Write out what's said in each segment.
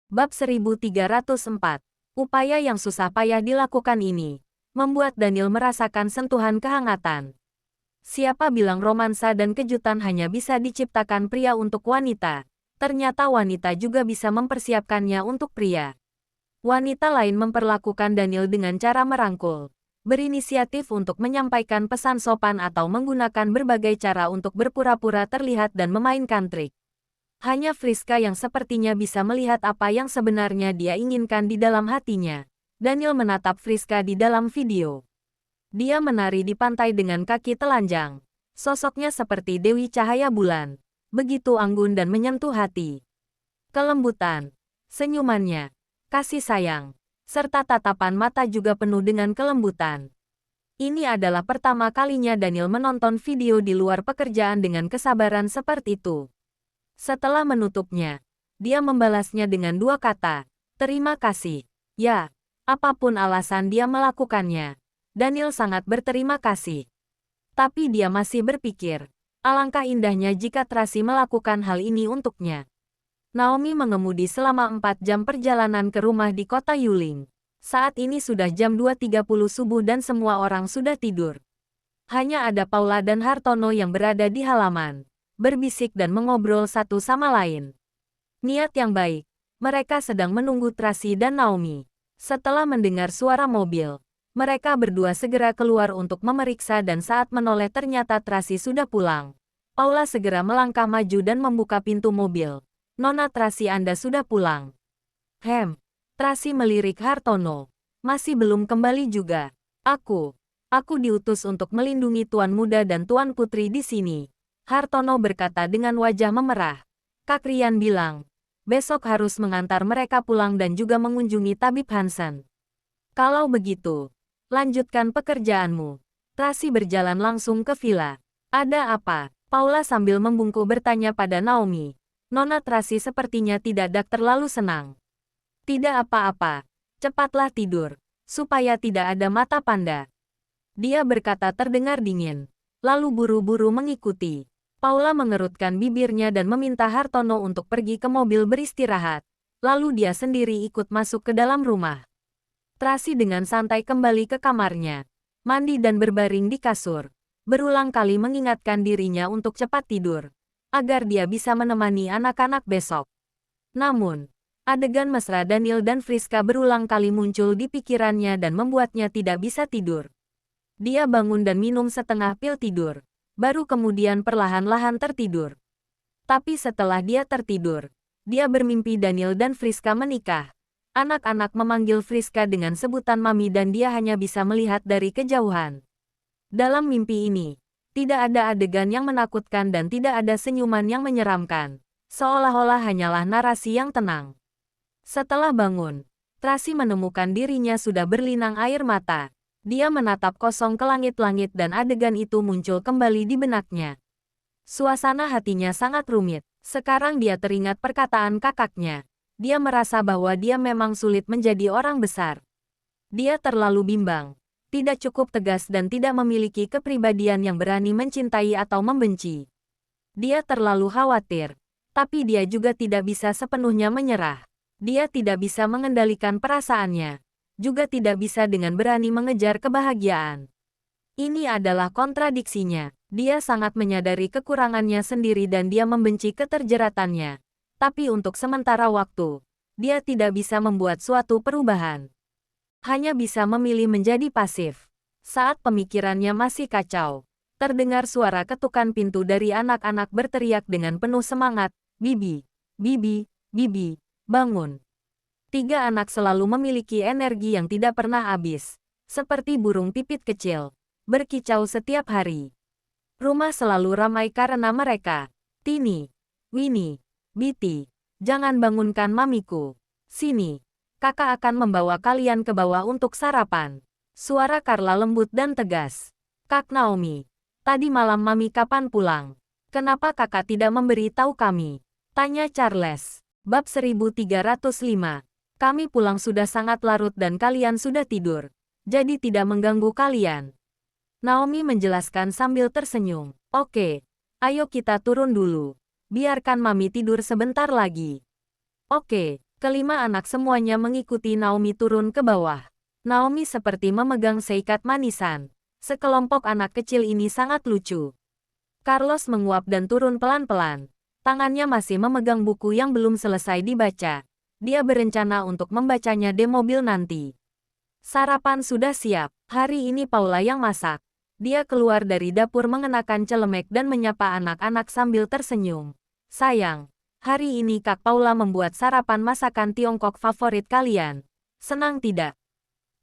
Bab 1304. Upaya yang susah payah dilakukan ini membuat Daniel merasakan sentuhan kehangatan. Siapa bilang romansa dan kejutan hanya bisa diciptakan pria untuk wanita? Ternyata wanita juga bisa mempersiapkannya untuk pria. Wanita lain memperlakukan Daniel dengan cara merangkul, berinisiatif untuk menyampaikan pesan sopan atau menggunakan berbagai cara untuk berpura-pura terlihat dan memainkan trik. Hanya Friska yang sepertinya bisa melihat apa yang sebenarnya dia inginkan di dalam hatinya. Daniel menatap Friska di dalam video. Dia menari di pantai dengan kaki telanjang. Sosoknya seperti Dewi Cahaya Bulan. Begitu anggun dan menyentuh hati. Kelembutan, senyumannya, kasih sayang, serta tatapan mata juga penuh dengan kelembutan. Ini adalah pertama kalinya Daniel menonton video di luar pekerjaan dengan kesabaran seperti itu. Setelah menutupnya, dia membalasnya dengan dua kata, terima kasih. Ya, apapun alasan dia melakukannya, Daniel sangat berterima kasih. Tapi dia masih berpikir, alangkah indahnya jika Tracy melakukan hal ini untuknya. Naomi mengemudi selama 4 jam perjalanan ke rumah di kota Yuling. Saat ini sudah jam 2.30 subuh dan semua orang sudah tidur. Hanya ada Paula dan Hartono yang berada di halaman, berbisik dan mengobrol satu sama lain. Niat yang baik, mereka sedang menunggu Tracy dan Naomi. Setelah mendengar suara mobil, mereka berdua segera keluar untuk memeriksa dan saat menoleh ternyata Tracy sudah pulang. Paula segera melangkah maju dan membuka pintu mobil. Nona Tracy, Anda sudah pulang. Tracy melirik Hartono. Masih belum kembali juga. Aku diutus untuk melindungi Tuan Muda dan Tuan Putri di sini. Hartono berkata dengan wajah memerah. Kak Rian bilang, besok harus mengantar mereka pulang dan juga mengunjungi Tabib Hansen. Kalau begitu, lanjutkan pekerjaanmu. Tracy berjalan langsung ke villa. Ada apa? Paula sambil membungkuk bertanya pada Naomi. Nona Tracy sepertinya tidak terlalu senang. Tidak apa-apa, cepatlah tidur, supaya tidak ada mata panda. Dia berkata terdengar dingin, lalu buru-buru mengikuti. Paula mengerutkan bibirnya dan meminta Hartono untuk pergi ke mobil beristirahat. Lalu dia sendiri ikut masuk ke dalam rumah. Tracy dengan santai kembali ke kamarnya, mandi dan berbaring di kasur. Berulang kali mengingatkan dirinya untuk cepat tidur, agar dia bisa menemani anak-anak besok. Namun, adegan mesra Daniel dan Friska berulang kali muncul di pikirannya dan membuatnya tidak bisa tidur. Dia bangun dan minum setengah pil tidur. Baru kemudian perlahan-lahan tertidur. Tapi setelah dia tertidur, dia bermimpi Daniel dan Friska menikah. Anak-anak memanggil Friska dengan sebutan Mami dan dia hanya bisa melihat dari kejauhan. Dalam mimpi ini, tidak ada adegan yang menakutkan dan tidak ada senyuman yang menyeramkan. Seolah-olah hanyalah narasi yang tenang. Setelah bangun, Tracy menemukan dirinya sudah berlinang air mata. Dia menatap kosong ke langit-langit dan adegan itu muncul kembali di benaknya. Suasana hatinya sangat rumit. Sekarang dia teringat perkataan kakaknya. Dia merasa bahwa dia memang sulit menjadi orang besar. Dia terlalu bimbang, tidak cukup tegas dan tidak memiliki kepribadian yang berani mencintai atau membenci. Dia terlalu khawatir, tapi dia juga tidak bisa sepenuhnya menyerah. Dia tidak bisa mengendalikan perasaannya. Juga tidak bisa dengan berani mengejar kebahagiaan. Ini adalah kontradiksinya. Dia sangat menyadari kekurangannya sendiri dan dia membenci keterjeratannya. Tapi untuk sementara waktu, dia tidak bisa membuat suatu perubahan. Hanya bisa memilih menjadi pasif. Saat pemikirannya masih kacau, terdengar suara ketukan pintu dari anak-anak berteriak dengan penuh semangat, Bibi, Bibi, Bibi, bangun. 3 anak selalu memiliki energi yang tidak pernah habis, seperti burung pipit kecil, berkicau setiap hari. Rumah selalu ramai karena mereka. Tini, Winnie, Biti, jangan bangunkan mamiku. Sini, kakak akan membawa kalian ke bawah untuk sarapan. Suara Carla lembut dan tegas. Kak Naomi, tadi malam mami kapan pulang? Kenapa kakak tidak memberi tahu kami? Tanya Charles. Bab 1305. Kami pulang sudah sangat larut dan kalian sudah tidur, jadi tidak mengganggu kalian. Naomi menjelaskan sambil tersenyum. Oke, ayo kita turun dulu. Biarkan mami tidur sebentar lagi. Oke, Kelima anak semuanya mengikuti Naomi turun ke bawah. Naomi seperti memegang seikat manisan. Sekelompok anak kecil ini sangat lucu. Carlos menguap dan turun pelan-pelan. Tangannya masih memegang buku yang belum selesai dibaca. Dia berencana untuk membacanya di mobil nanti. Sarapan sudah siap. Hari ini Paula yang masak. Dia keluar dari dapur mengenakan celemek dan menyapa anak-anak sambil tersenyum. Sayang, hari ini Kak Paula membuat sarapan masakan Tiongkok favorit kalian. Senang tidak?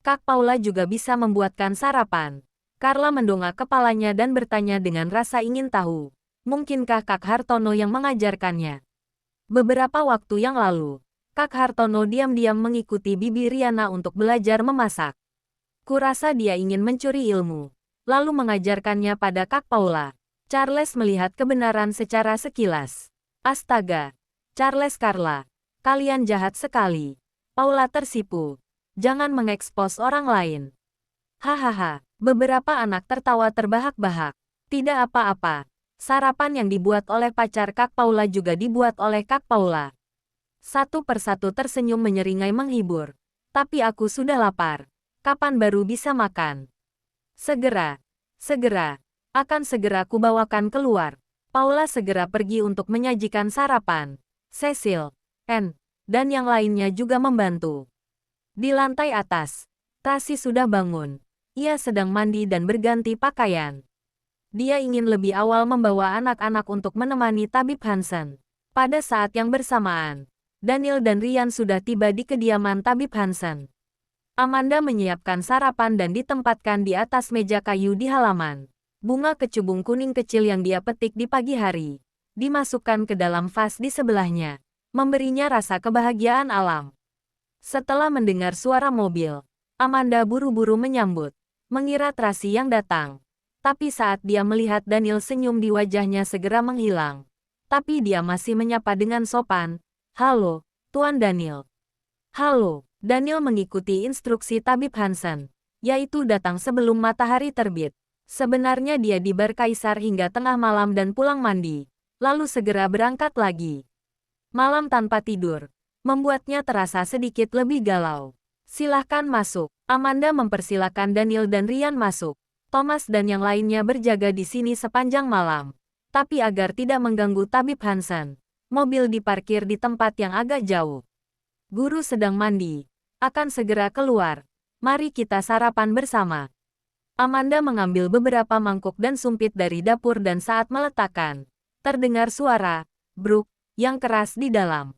Kak Paula juga bisa membuatkan sarapan. Carla mendongak kepalanya dan bertanya dengan rasa ingin tahu. Mungkinkah Kak Hartono yang mengajarkannya? Beberapa waktu yang lalu, Kak Hartono diam-diam mengikuti Bibi Riana untuk belajar memasak. Kurasa dia ingin mencuri ilmu, lalu mengajarkannya pada Kak Paula. Charles melihat kebenaran secara sekilas. Astaga, Charles Carla, kalian jahat sekali. Paula tersipu. Jangan mengekspos orang lain. Hahaha. Beberapa anak tertawa terbahak-bahak. Tidak apa-apa. Sarapan yang dibuat oleh pacar Kak Paula juga dibuat oleh Kak Paula. Satu persatu tersenyum menyeringai menghibur. Tapi aku sudah lapar. Kapan baru bisa makan? Segera. Segera. Akan segera kubawakan keluar. Paula segera pergi untuk menyajikan sarapan. Cecil, Anne, dan yang lainnya juga membantu. Di lantai atas, Tracy sudah bangun. Ia sedang mandi dan berganti pakaian. Dia ingin lebih awal membawa anak-anak untuk menemani Tabib Hansen. Pada saat yang bersamaan, Daniel dan Ryan sudah tiba di kediaman Tabib Hansen. Amanda menyiapkan sarapan dan ditempatkan di atas meja kayu di halaman. Bunga kecubung kuning kecil yang dia petik di pagi hari dimasukkan ke dalam vas di sebelahnya, memberinya rasa kebahagiaan alam. Setelah mendengar suara mobil, Amanda buru-buru menyambut. Mengira Tracy yang datang. Tapi saat dia melihat Daniel senyum di wajahnya segera menghilang. Tapi dia masih menyapa dengan sopan. Halo, Tuan Daniel. Halo, Daniel mengikuti instruksi Tabib Hansen, yaitu datang sebelum matahari terbit. Sebenarnya dia di bar Kaisar hingga tengah malam dan pulang mandi, lalu segera berangkat lagi. Malam tanpa tidur membuatnya terasa sedikit lebih galau. Silahkan masuk. Amanda mempersilakan Daniel dan Ryan masuk. Thomas dan yang lainnya berjaga di sini sepanjang malam. Tapi agar tidak mengganggu Tabib Hansen, mobil diparkir di tempat yang agak jauh. Guru sedang mandi. Akan segera keluar. Mari kita sarapan bersama. Amanda mengambil beberapa mangkuk dan sumpit dari dapur dan saat meletakkan, terdengar suara bruk yang keras di dalam.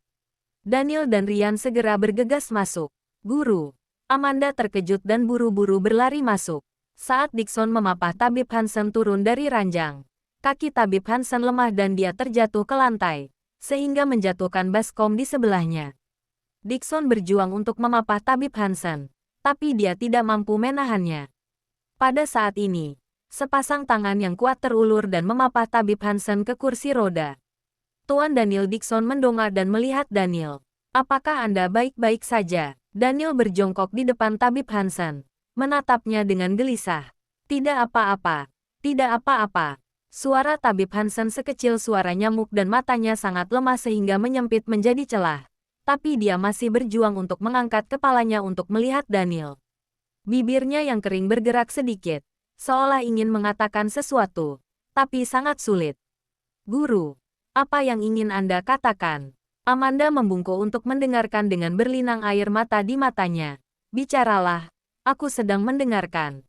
Daniel dan Ryan segera bergegas masuk. Guru. Amanda terkejut dan buru-buru berlari masuk. Saat Dixon memapah Tabib Hansen turun dari ranjang, kaki Tabib Hansen lemah dan dia terjatuh ke lantai, sehingga menjatuhkan baskom di sebelahnya. Dixon berjuang untuk memapah Tabib Hansen, tapi dia tidak mampu menahannya. Pada saat ini, sepasang tangan yang kuat terulur dan memapah Tabib Hansen ke kursi roda. Tuan Daniel Dixon mendongak dan melihat Daniel. Apakah Anda baik-baik saja? Daniel berjongkok di depan Tabib Hansen, menatapnya dengan gelisah. Tidak apa-apa, tidak apa-apa. Suara Tabib Hansen sekecil suara nyamuk dan matanya sangat lemah sehingga menyempit menjadi celah. Tapi dia masih berjuang untuk mengangkat kepalanya untuk melihat Daniel. Bibirnya yang kering bergerak sedikit, seolah ingin mengatakan sesuatu, tapi sangat sulit. Guru, apa yang ingin Anda katakan? Amanda membungkuk untuk mendengarkan dengan berlinang air mata di matanya. Bicaralah, aku sedang mendengarkan.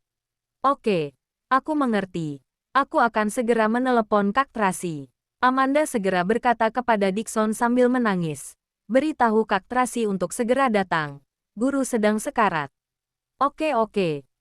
Oke, aku mengerti. Aku akan segera menelepon Kak Tracy. Amanda segera berkata kepada Dixon sambil menangis. Beritahu Kak Tracy untuk segera datang. Guru sedang sekarat. Oke,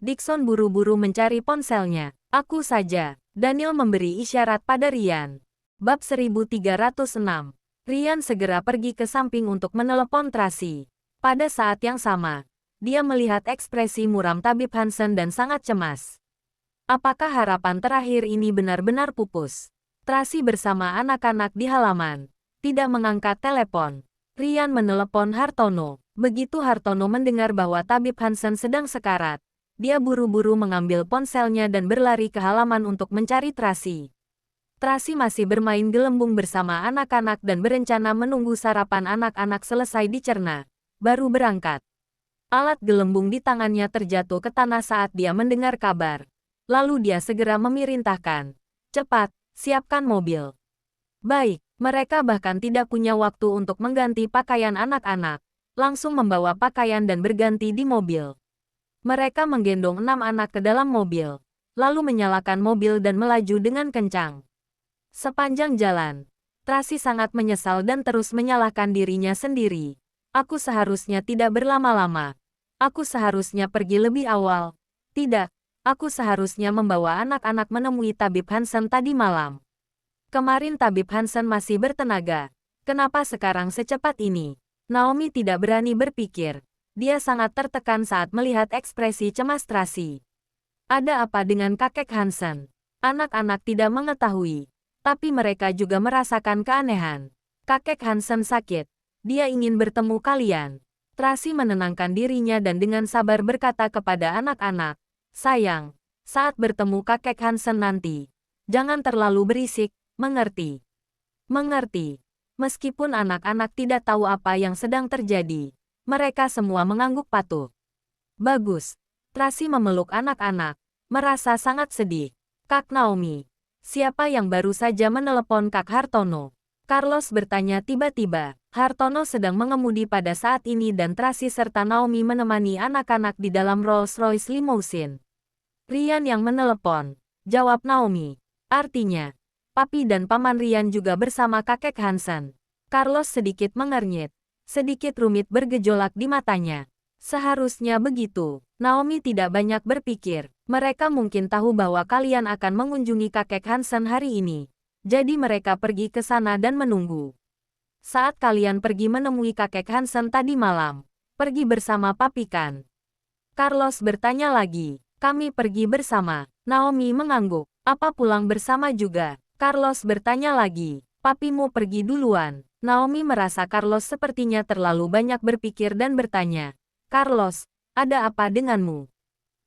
Dixon buru-buru mencari ponselnya. Aku saja. Daniel memberi isyarat pada Ryan. Bab 1306. Ryan segera pergi ke samping untuk menelepon Tracy. Pada saat yang sama, dia melihat ekspresi muram Tabib Hansen dan sangat cemas. Apakah harapan terakhir ini benar-benar pupus? Tracy bersama anak-anak di halaman, tidak mengangkat telepon. Ryan menelepon Hartono. Begitu Hartono mendengar bahwa Tabib Hansen sedang sekarat, dia buru-buru mengambil ponselnya dan berlari ke halaman untuk mencari Tracy. Tracy masih bermain gelembung bersama anak-anak dan berencana menunggu sarapan anak-anak selesai dicerna, baru berangkat. Alat gelembung di tangannya terjatuh ke tanah saat dia mendengar kabar. Lalu dia segera memerintahkan, "Cepat, siapkan mobil." Baik, mereka bahkan tidak punya waktu untuk mengganti pakaian anak-anak, langsung membawa pakaian dan berganti di mobil. Mereka menggendong 6 anak ke dalam mobil, lalu menyalakan mobil dan melaju dengan kencang. Sepanjang jalan, Tracy sangat menyesal dan terus menyalahkan dirinya sendiri. Aku seharusnya tidak berlama-lama. Aku seharusnya pergi lebih awal. Tidak, aku seharusnya membawa anak-anak menemui Tabib Hansen tadi malam. Kemarin Tabib Hansen masih bertenaga. Kenapa sekarang secepat ini? Naomi tidak berani berpikir. Dia sangat tertekan saat melihat ekspresi cemas Tracy. Ada apa dengan kakek Hansen? Anak-anak tidak mengetahui. Tapi mereka juga merasakan keanehan. Kakek Hansen sakit. Dia ingin bertemu kalian. Tracy menenangkan dirinya dan dengan sabar berkata kepada anak-anak, "Sayang, saat bertemu kakek Hansen nanti, jangan terlalu berisik, mengerti?" Mengerti. Meskipun anak-anak tidak tahu apa yang sedang terjadi, mereka semua mengangguk patuh. Bagus. Tracy memeluk anak-anak, merasa sangat sedih. "Kak Naomi, siapa yang baru saja menelepon Kak Hartono?" Carlos bertanya tiba-tiba. Hartono sedang mengemudi pada saat ini dan Tracy serta Naomi menemani anak-anak di dalam Rolls-Royce limousine. "Rian yang menelepon," jawab Naomi. "Artinya, Papi dan Paman Rian juga bersama kakek Hansen." Carlos sedikit mengernyit. Sedikit rumit bergejolak di matanya. Seharusnya begitu. Naomi tidak banyak berpikir. Mereka mungkin tahu bahwa kalian akan mengunjungi kakek Hansen hari ini. Jadi mereka pergi ke sana dan menunggu. Saat kalian pergi menemui kakek Hansen tadi malam, pergi bersama Papi kan? Carlos bertanya lagi. "Kami pergi bersama." Naomi mengangguk. "Apa pulang bersama juga?" Carlos bertanya lagi. "Papimu pergi duluan." Naomi merasa Carlos sepertinya terlalu banyak berpikir dan bertanya, "Carlos, ada apa denganmu?"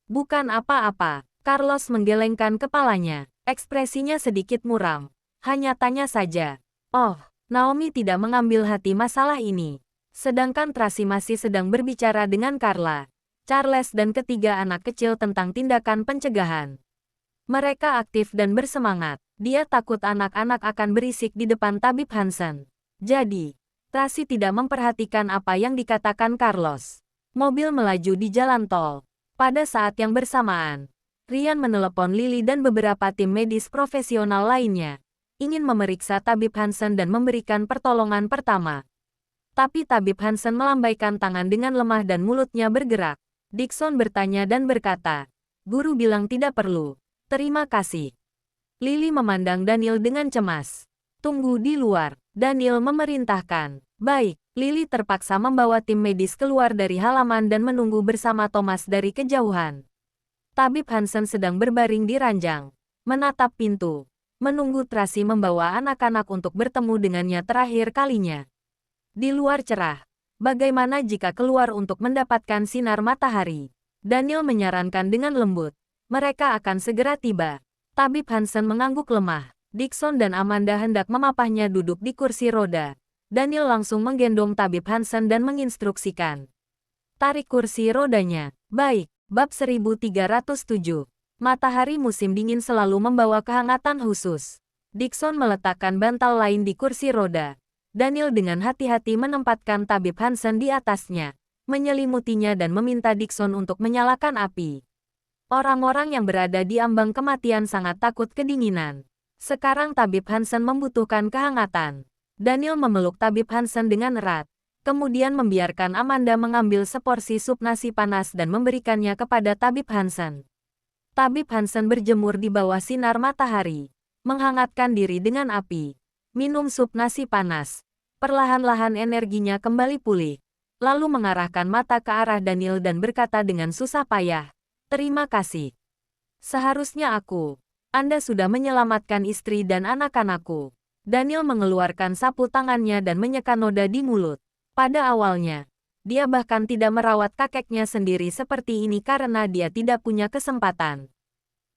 "Bukan apa-apa." Carlos menggelengkan kepalanya. Ekspresinya sedikit muram. "Hanya tanya saja." Oh, Naomi tidak mengambil hati masalah ini. Sedangkan Tracy masih sedang berbicara dengan Carla, Charles dan ketiga anak kecil tentang tindakan pencegahan. Mereka aktif dan bersemangat. Dia takut anak-anak akan berisik di depan Tabib Hansen. Jadi, Tracy tidak memperhatikan apa yang dikatakan Carlos. Mobil melaju di jalan tol. Pada saat yang bersamaan, Rian menelepon Lily dan beberapa tim medis profesional lainnya, ingin memeriksa Tabib Hansen dan memberikan pertolongan pertama. Tapi Tabib Hansen melambaikan tangan dengan lemah dan mulutnya bergerak. Dixon bertanya dan berkata, "Guru bilang tidak perlu. Terima kasih." Lily memandang Daniel dengan cemas. "Tunggu di luar." Daniel memerintahkan. Baik, Lily terpaksa membawa tim medis keluar dari halaman dan menunggu bersama Thomas dari kejauhan. Tabib Hansen sedang berbaring di ranjang, menatap pintu, menunggu Tracy membawa anak-anak untuk bertemu dengannya terakhir kalinya. Di luar cerah. Bagaimana jika keluar untuk mendapatkan sinar matahari? Daniel menyarankan dengan lembut. Mereka akan segera tiba. Tabib Hansen mengangguk lemah. Dixon dan Amanda hendak memapahnya duduk di kursi roda. Daniel langsung menggendong Tabib Hansen dan menginstruksikan. "Tarik kursi rodanya." Baik, bab 1307. Matahari musim dingin selalu membawa kehangatan khusus. Dixon meletakkan bantal lain di kursi roda. Daniel dengan hati-hati menempatkan Tabib Hansen di atasnya, menyelimutinya dan meminta Dixon untuk menyalakan api. Orang-orang yang berada di ambang kematian sangat takut kedinginan. Sekarang Tabib Hansen membutuhkan kehangatan. Daniel memeluk Tabib Hansen dengan erat, kemudian membiarkan Amanda mengambil seporsi sup nasi panas dan memberikannya kepada Tabib Hansen. Tabib Hansen berjemur di bawah sinar matahari, menghangatkan diri dengan api, minum sup nasi panas. Perlahan-lahan energinya kembali pulih, lalu mengarahkan mata ke arah Daniel dan berkata dengan susah payah, "Terima kasih. Seharusnya aku. Anda sudah menyelamatkan istri dan anak-anakku." Daniel mengeluarkan sapu tangannya dan menyeka noda di mulut. Pada awalnya, dia bahkan tidak merawat kakeknya sendiri seperti ini karena dia tidak punya kesempatan.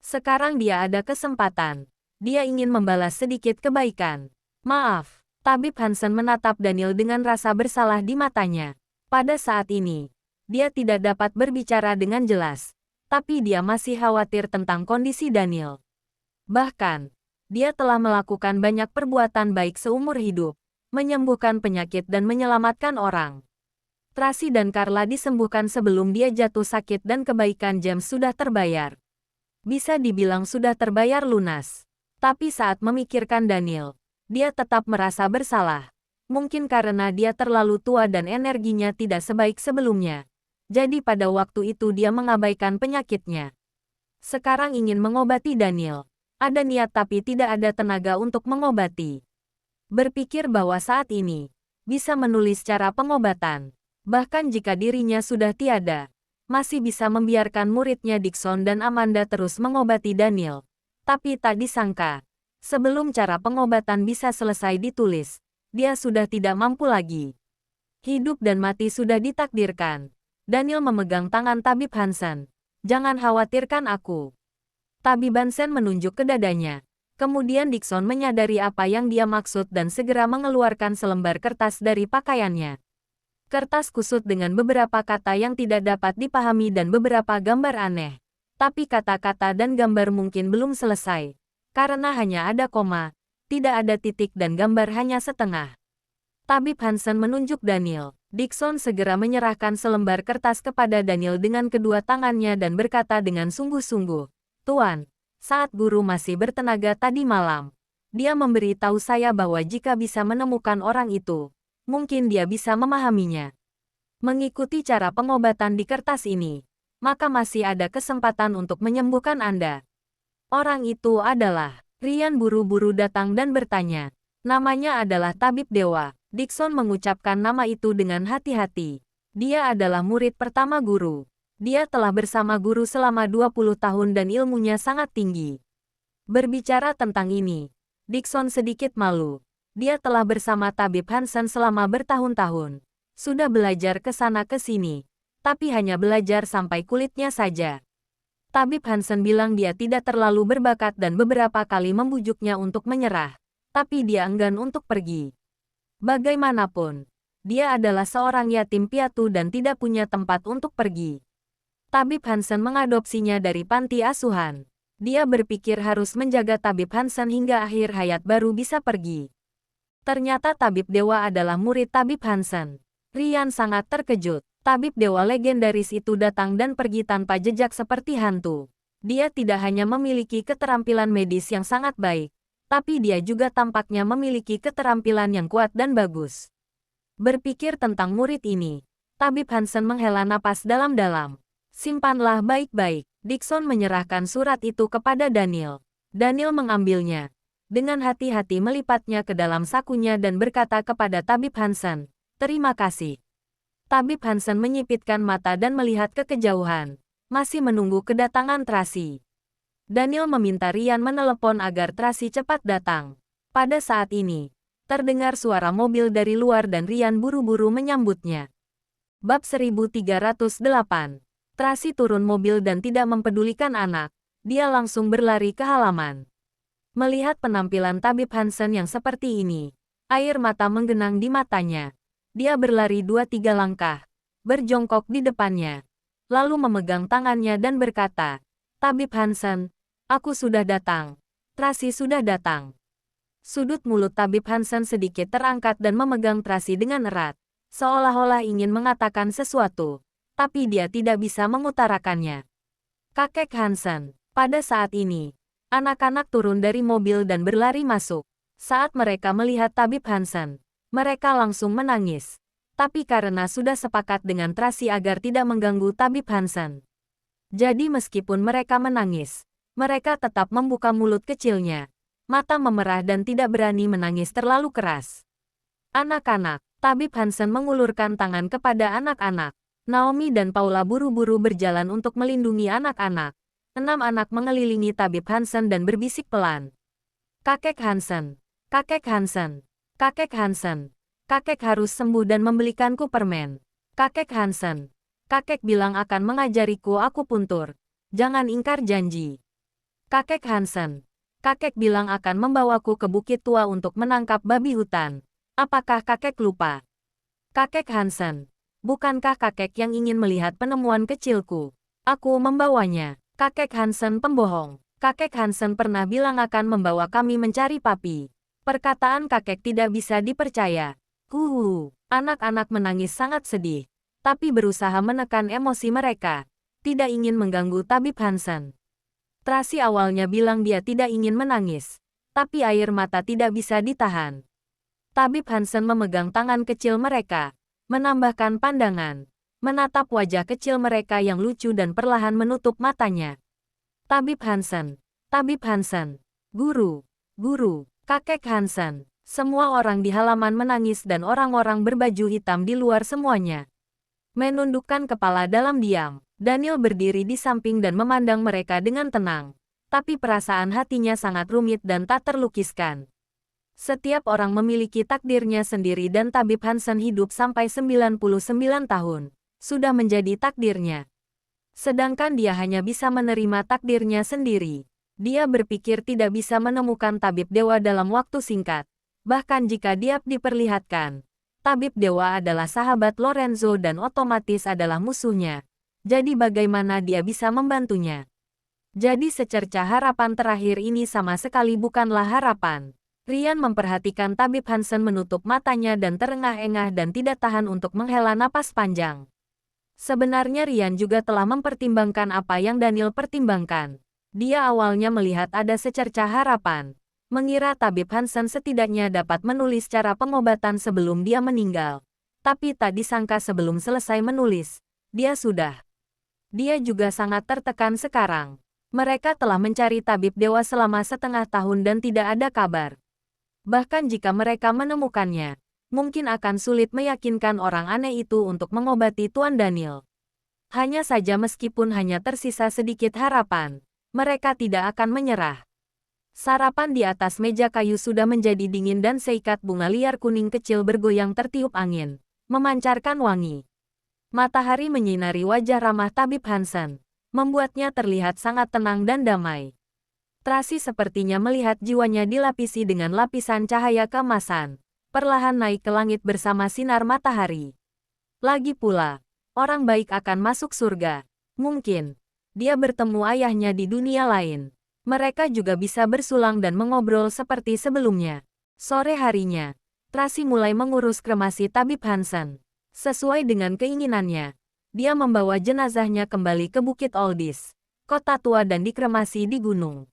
Sekarang dia ada kesempatan. Dia ingin membalas sedikit kebaikan. Maaf. Tabib Hansen menatap Daniel dengan rasa bersalah di matanya. Pada saat ini, dia tidak dapat berbicara dengan jelas. Tapi dia masih khawatir tentang kondisi Daniel. Bahkan, dia telah melakukan banyak perbuatan baik seumur hidup. Menyembuhkan penyakit dan menyelamatkan orang. Tracy dan Carla disembuhkan sebelum dia jatuh sakit dan kebaikan James sudah terbayar. Bisa dibilang sudah terbayar lunas. Tapi saat memikirkan Daniel, dia tetap merasa bersalah. Mungkin karena dia terlalu tua dan energinya tidak sebaik sebelumnya. Jadi pada waktu itu dia mengabaikan penyakitnya. Sekarang ingin mengobati Daniel. Ada niat tapi tidak ada tenaga untuk mengobati. Berpikir bahwa saat ini, bisa menulis cara pengobatan. Bahkan jika dirinya sudah tiada, masih bisa membiarkan muridnya Dixon dan Amanda terus mengobati Daniel. Tapi tak disangka, sebelum cara pengobatan bisa selesai ditulis, dia sudah tidak mampu lagi. Hidup dan mati sudah ditakdirkan. Daniel memegang tangan Tabib Hansen. Jangan khawatirkan aku. Tabib Hansen menunjuk ke dadanya. Kemudian Dixon menyadari apa yang dia maksud dan segera mengeluarkan selembar kertas dari pakaiannya. Kertas kusut dengan beberapa kata yang tidak dapat dipahami dan beberapa gambar aneh. Tapi kata-kata dan gambar mungkin belum selesai. Karena hanya ada koma, tidak ada titik dan gambar hanya setengah. Tabib Hansen menunjuk Daniel. Dixon segera menyerahkan selembar kertas kepada Daniel dengan kedua tangannya dan berkata dengan sungguh-sungguh, "Tuan, saat guru masih bertenaga tadi malam, dia memberi tahu saya bahwa jika bisa menemukan orang itu, mungkin dia bisa memahaminya. Mengikuti cara pengobatan di kertas ini, maka masih ada kesempatan untuk menyembuhkan Anda." Orang itu adalah, Ryan buru-buru datang dan bertanya. Namanya adalah Tabib Dewa. Dixon mengucapkan nama itu dengan hati-hati. Dia adalah murid pertama guru. Dia telah bersama guru selama 20 tahun dan ilmunya sangat tinggi. Berbicara tentang ini, Dixon sedikit malu. Dia telah bersama Tabib Hansen selama bertahun-tahun. Sudah belajar ke sana ke sini, tapi hanya belajar sampai kulitnya saja. Tabib Hansen bilang dia tidak terlalu berbakat dan beberapa kali membujuknya untuk menyerah, tapi dia enggan untuk pergi. Bagaimanapun, dia adalah seorang yatim piatu dan tidak punya tempat untuk pergi. Tabib Hansen mengadopsinya dari panti asuhan. Dia berpikir harus menjaga Tabib Hansen hingga akhir hayat baru bisa pergi. Ternyata Tabib Dewa adalah murid Tabib Hansen. Ryan sangat terkejut. Tabib Dewa legendaris itu datang dan pergi tanpa jejak seperti hantu. Dia tidak hanya memiliki keterampilan medis yang sangat baik, tapi dia juga tampaknya memiliki keterampilan yang kuat dan bagus. Berpikir tentang murid ini, Tabib Hansen menghela napas dalam-dalam. Simpanlah baik-baik. Dixon menyerahkan surat itu kepada Daniel. Daniel mengambilnya. Dengan hati-hati melipatnya ke dalam sakunya dan berkata kepada Tabib Hansen, "Terima kasih." Tabib Hansen menyipitkan mata dan melihat ke kejauhan, masih menunggu kedatangan Tracy. Daniel meminta Ryan menelepon agar Tracy cepat datang. Pada saat ini, terdengar suara mobil dari luar dan Ryan buru-buru menyambutnya. Bab 1308. Tracy turun mobil dan tidak mempedulikan anak. Dia langsung berlari ke halaman. Melihat penampilan Tabib Hansen yang seperti ini, air mata menggenang di matanya. Dia berlari 2-3 langkah, berjongkok di depannya, lalu memegang tangannya dan berkata, "Tabib Hansen, aku sudah datang. Tracy sudah datang." Sudut mulut Tabib Hansen sedikit terangkat dan memegang Tracy dengan erat, seolah-olah ingin mengatakan sesuatu, tapi dia tidak bisa mengutarakannya. "Kakek Hansen." Pada saat ini, anak-anak turun dari mobil dan berlari masuk. Saat mereka melihat Tabib Hansen, mereka langsung menangis. Tapi karena sudah sepakat dengan Tracy agar tidak mengganggu Tabib Hansen, jadi meskipun mereka menangis, mereka tetap membuka mulut kecilnya, mata memerah dan tidak berani menangis terlalu keras. "Anak-anak," Tabib Hansen mengulurkan tangan kepada anak-anak. Naomi dan Paula buru-buru berjalan untuk melindungi anak-anak. 6 anak mengelilingi Tabib Hansen dan berbisik pelan. "Kakek Hansen, Kakek Hansen, Kakek Hansen, kakek harus sembuh dan membelikanku permen. Kakek Hansen, kakek bilang akan mengajariku akupuntur. Jangan ingkar janji. Kakek Hansen, Kakek bilang akan membawaku ke Bukit Tua untuk menangkap babi hutan. Apakah kakek lupa? Kakek Hansen, bukankah kakek yang ingin melihat penemuan kecilku? Aku membawanya. Kakek Hansen pembohong. Kakek Hansen pernah bilang akan membawa kami mencari papi. Perkataan kakek tidak bisa dipercaya. Anak-anak menangis sangat sedih, tapi berusaha menekan emosi mereka. Tidak ingin mengganggu tabib Hansen. Tracy awalnya bilang dia tidak ingin menangis, tapi air mata tidak bisa ditahan. Tabib Hansen memegang tangan kecil mereka, menambahkan pandangan, menatap wajah kecil mereka yang lucu dan perlahan menutup matanya. Tabib Hansen, guru, kakek Hansen. Semua orang di halaman menangis dan orang-orang berbaju hitam di luar semuanya menundukkan kepala dalam diam. Daniel berdiri di samping dan memandang mereka dengan tenang, tapi perasaan hatinya sangat rumit dan tak terlukiskan. Setiap orang memiliki takdirnya sendiri dan tabib Hansen hidup sampai 99 tahun. Sudah menjadi takdirnya. Sedangkan dia hanya bisa menerima takdirnya sendiri. Dia berpikir tidak bisa menemukan tabib dewa dalam waktu singkat. Bahkan jika dia diperlihatkan, tabib dewa adalah sahabat Lorenzo dan otomatis adalah musuhnya. Jadi bagaimana dia bisa membantunya? Jadi secerca harapan terakhir ini sama sekali bukanlah harapan. Ryan memperhatikan tabib Hansen menutup matanya dan terengah-engah dan tidak tahan untuk menghela napas panjang. Sebenarnya Ryan juga telah mempertimbangkan apa yang Daniel pertimbangkan. Dia awalnya melihat ada secerca harapan. Mengira tabib Hansen setidaknya dapat menulis cara pengobatan sebelum dia meninggal. Tapi tak disangka sebelum selesai menulis, dia sudah. Dia juga sangat tertekan sekarang. Mereka telah mencari tabib dewa selama setengah tahun dan tidak ada kabar. Bahkan jika mereka menemukannya, mungkin akan sulit meyakinkan orang aneh itu untuk mengobati Tuan Daniel. Hanya saja meskipun hanya tersisa sedikit harapan, mereka tidak akan menyerah. Sarapan di atas meja kayu sudah menjadi dingin dan seikat bunga liar kuning kecil bergoyang tertiup angin, memancarkan wangi. Matahari menyinari wajah ramah tabib Hansen, membuatnya terlihat sangat tenang dan damai. Tracy sepertinya melihat jiwanya dilapisi dengan lapisan cahaya keemasan, perlahan naik ke langit bersama sinar matahari. Lagi pula, orang baik akan masuk surga. Mungkin, dia bertemu ayahnya di dunia lain. Mereka juga bisa bersulang dan mengobrol seperti sebelumnya. Sore harinya, Tracy mulai mengurus kremasi tabib Hansen. Sesuai dengan keinginannya, dia membawa jenazahnya kembali ke Bukit Oldis, kota tua dan dikremasi di gunung.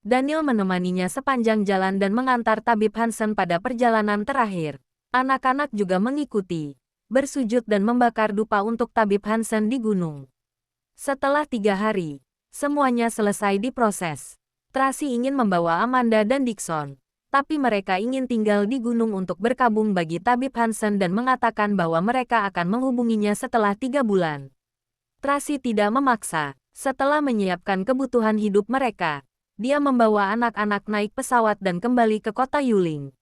Daniel menemaninya sepanjang jalan dan mengantar tabib Hansen pada perjalanan terakhir. Anak-anak juga mengikuti, bersujud dan membakar dupa untuk tabib Hansen di gunung. Setelah 3 hari, semuanya selesai diproses. Tracy ingin membawa Amanda dan Dixon, tapi mereka ingin tinggal di gunung untuk berkabung bagi tabib Hansen dan mengatakan bahwa mereka akan menghubunginya setelah 3 bulan. Tracy tidak memaksa. Setelah menyiapkan kebutuhan hidup mereka, dia membawa anak-anak naik pesawat dan kembali ke kota Yuling.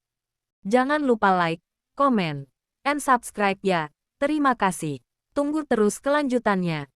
Jangan lupa like, komen, and subscribe ya. Terima kasih. Tunggu terus kelanjutannya.